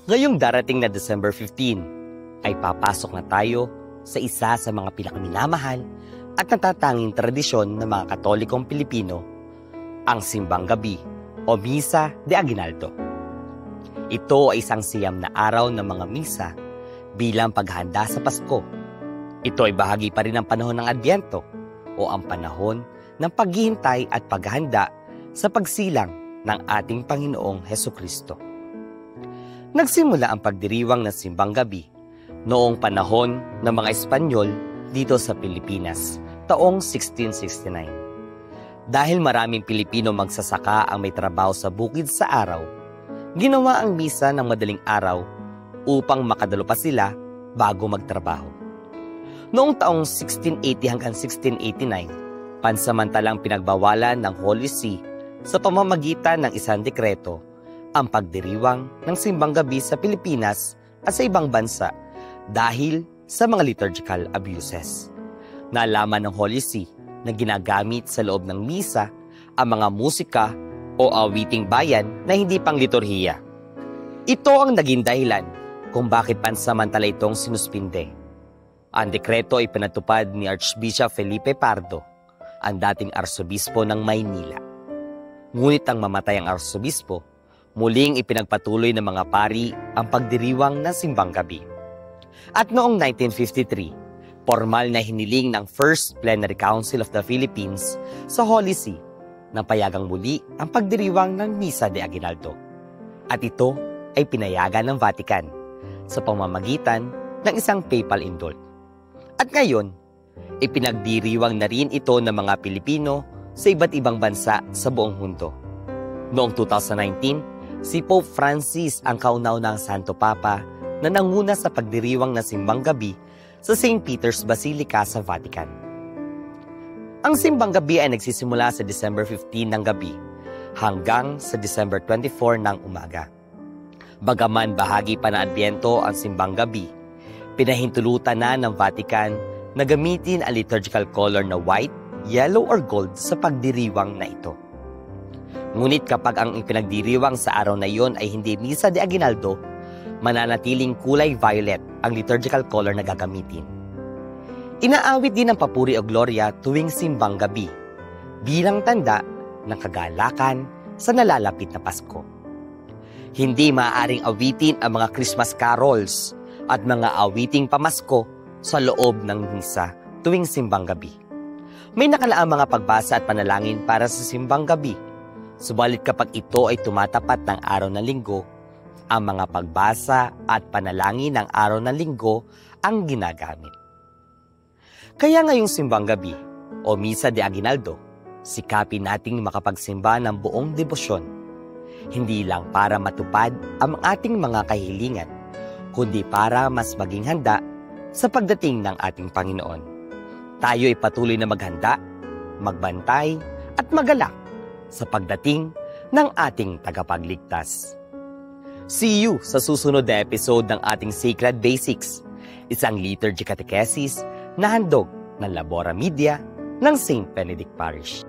Ngayong darating na December 15, ay papasok na tayo sa isa sa mga pinakaminamahal at natatanging tradisyon ng mga Katolikong Pilipino, ang Simbang Gabi o Misa de Aguinaldo. Ito ay isang siyam na araw ng mga misa bilang paghahanda sa Pasko. Ito ay bahagi pa rin ng panahon ng Adbyento o ang panahon ng paghihintay at paghahanda sa pagsilang ng ating Panginoong Hesukristo. Nagsimula ang pagdiriwang ng Simbang Gabi noong panahon ng mga Espanyol dito sa Pilipinas, taong 1669. Dahil maraming Pilipino magsasaka ang may trabaho sa bukid sa araw, ginawa ang misa ng madaling araw upang makadalo pa sila bago magtrabaho. Noong taong 1680 hanggang 1689, pansamantalang pinagbawalan ng Holy See sa pamamagitan ng isang dekreto ang pagdiriwang ng Simbang Gabi sa Pilipinas at sa ibang bansa dahil sa mga liturgical abuses. Nalaman ng Holy See na ginagamit sa loob ng misa ang mga musika o awiting bayan na hindi pang liturhiya. Ito ang naging dahilan kung bakit pansamantala itong sinuspinde. Ang dekreto ay pinatupad ni Archbishop Felipe Pardo, ang dating arsobispo ng Maynila. Ngunit ang mamatay ang arsobispo, muling ipinagpatuloy ng mga pari ang pagdiriwang ng Simbang Gabi. At noong 1953, formal na hiniling ng First Plenary Council of the Philippines sa Holy See na payagang muli ang pagdiriwang ng Misa de Aguinaldo. At ito ay pinayagan ng Vatican sa pamamagitan ng isang papal indult. At ngayon, ipinagdiriwang na rin ito ng mga Pilipino sa iba't ibang bansa sa buong mundo. Noong 2019, si Pope Francis ang kauna-unahang Santo Papa na nanguna sa pagdiriwang ng Simbang Gabi sa St. Peter's Basilica sa Vatican. Ang Simbang Gabi ay nagsisimula sa December 15 ng gabi hanggang sa December 24 ng umaga. Bagaman bahagi pa ng Adbyento ang Simbang Gabi, pinahintulutan na ng Vatican na gamitin ang liturgical color na white, yellow or gold sa pagdiriwang na ito. Ngunit kapag ang ipinagdiriwang sa araw na iyon ay hindi Misa de Aguinaldo, mananatiling kulay violet ang liturgical color na gagamitin. Inaawit din ang Papuri o Gloria tuwing Simbang Gabi bilang tanda ng kagalakan sa nalalapit na Pasko. Hindi maaaring awitin ang mga Christmas carols at mga awiting pamasko sa loob ng misa tuwing Simbang Gabi. May nakalaang mga pagbasa at panalangin para sa Simbang Gabi. Subalit kapag ito ay tumatapat ng araw ng linggo, ang mga pagbasa at panalangin ng araw ng linggo ang ginagamit. Kaya ngayong Simbang Gabi o Misa de Aguinaldo, sikapin nating makapagsimba ng buong debosyon. Hindi lang para matupad ang ating mga kahilingan, kundi para mas maging handa sa pagdating ng ating Panginoon. Tayo ay patuloy na maghanda, magbantay at magalak sa pagdating ng ating tagapagligtas. See you sa susunod na episode ng ating Sacred Basics, isang liturgy catechesis na handog ng Labora Media ng St. Benedict Parish.